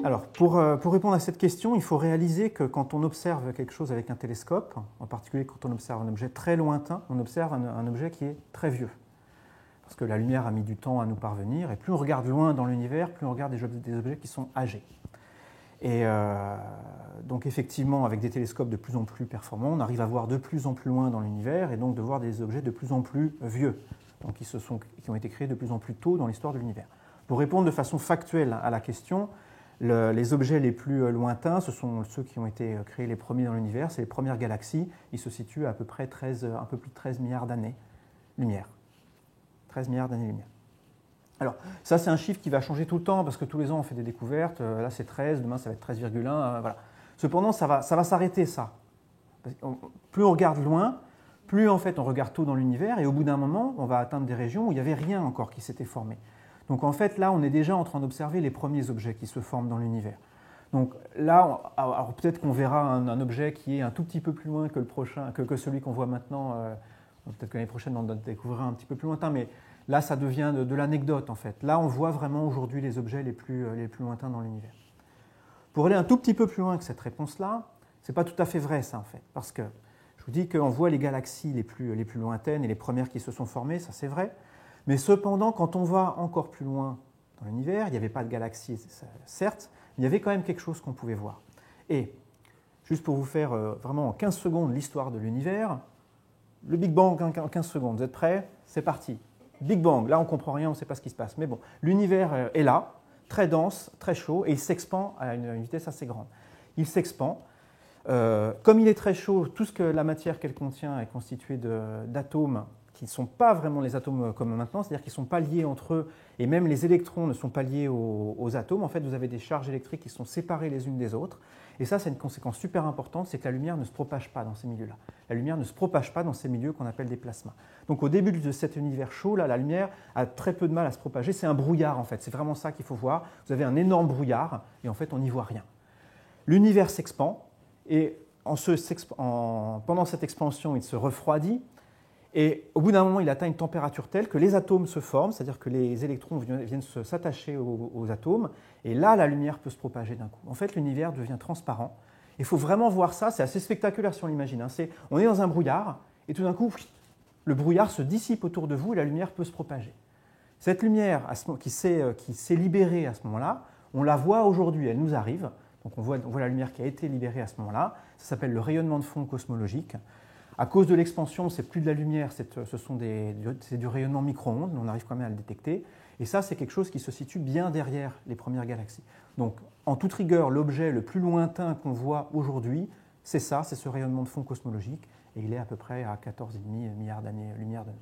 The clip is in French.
Alors, pour répondre à cette question, il faut réaliser que quand on observe quelque chose avec un télescope, en particulier quand on observe un objet très lointain, on observe un objet qui est très vieux. Parce que la lumière a mis du temps à nous parvenir, et plus on regarde loin dans l'univers, plus on regarde des objets qui sont âgés. Et donc effectivement, avec des télescopes de plus en plus performants, on arrive à voir de plus en plus loin dans l'univers, et donc de voir des objets de plus en plus vieux, donc qui ont été créés de plus en plus tôt dans l'histoire de l'univers. Pour répondre de façon factuelle à la question, les objets les plus lointains, ce sont ceux qui ont été créés les premiers dans l'univers, c'est les premières galaxies, ils se situent à peu près un peu plus de 13 milliards d'années-lumière. 13 milliards d'années-lumière. Alors, ça c'est un chiffre qui va changer tout le temps, parce que tous les ans on fait des découvertes, là c'est 13, demain ça va être 13,1, voilà. Cependant, ça va s'arrêter, ça. Plus on regarde loin, plus en fait on regarde tôt dans l'univers, et au bout d'un moment, on va atteindre des régions où il n'y avait rien encore qui s'était formé. Donc en fait, là, on est déjà en train d'observer les premiers objets qui se forment dans l'univers. Donc là, alors peut-être qu'on verra un objet qui est un tout petit peu plus loin que le prochain, que celui qu'on voit maintenant. Peut-être que l'année prochaine, on découvrira un petit peu plus lointain, mais là, ça devient de l'anecdote, en fait. Là, on voit vraiment aujourd'hui les objets les plus lointains dans l'univers. Pour aller un tout petit peu plus loin que cette réponse-là, ce n'est pas tout à fait vrai, ça, en fait. Parce que je vous dis qu'on voit les galaxies les plus lointaines et les premières qui se sont formées, ça c'est vrai. Mais cependant, quand on va encore plus loin dans l'univers, il n'y avait pas de galaxies, certes, mais il y avait quand même quelque chose qu'on pouvait voir. Et, juste pour vous faire vraiment en 15 secondes l'histoire de l'univers, le Big Bang en 15 secondes, vous êtes prêts? C'est parti. Big Bang, là on ne comprend rien, on ne sait pas ce qui se passe. Mais bon, l'univers est là, très dense, très chaud, et il s'expand à une vitesse assez grande. Il s'expand. Comme il est très chaud, tout ce que la matière qu'elle contient est constituée d'atomes qui ne sont pas vraiment les atomes comme maintenant, c'est-à-dire qu'ils ne sont pas liés entre eux, et même les électrons ne sont pas liés aux atomes. En fait, vous avez des charges électriques qui sont séparées les unes des autres. Et ça, c'est une conséquence super importante, c'est que la lumière ne se propage pas dans ces milieux-là. La lumière ne se propage pas dans ces milieux qu'on appelle des plasmas. Donc au début de cet univers chaud, là, la lumière a très peu de mal à se propager. C'est un brouillard, en fait. C'est vraiment ça qu'il faut voir. Vous avez un énorme brouillard, et en fait, on n'y voit rien. L'univers s'expand, et pendant cette expansion, il se refroidit. Et au bout d'un moment, il atteint une température telle que les atomes se forment, c'est-à-dire que les électrons viennent s'attacher aux atomes, et là, la lumière peut se propager d'un coup. En fait, l'univers devient transparent. Il faut vraiment voir ça, c'est assez spectaculaire si on l'imagine. On est dans un brouillard, et tout d'un coup, le brouillard se dissipe autour de vous, et la lumière peut se propager. Cette lumière qui s'est libérée à ce moment-là, on la voit aujourd'hui, elle nous arrive. Donc on voit la lumière qui a été libérée à ce moment-là. Ça s'appelle le rayonnement de fond cosmologique. À cause de l'expansion, ce n'est plus de la lumière, c'est du rayonnement micro-ondes, mais on arrive quand même à le détecter. Et ça, c'est quelque chose qui se situe bien derrière les premières galaxies. Donc, en toute rigueur, l'objet le plus lointain qu'on voit aujourd'hui, c'est ça, c'est ce rayonnement de fond cosmologique, et il est à peu près à 14,5 milliards d'années-lumière de nous.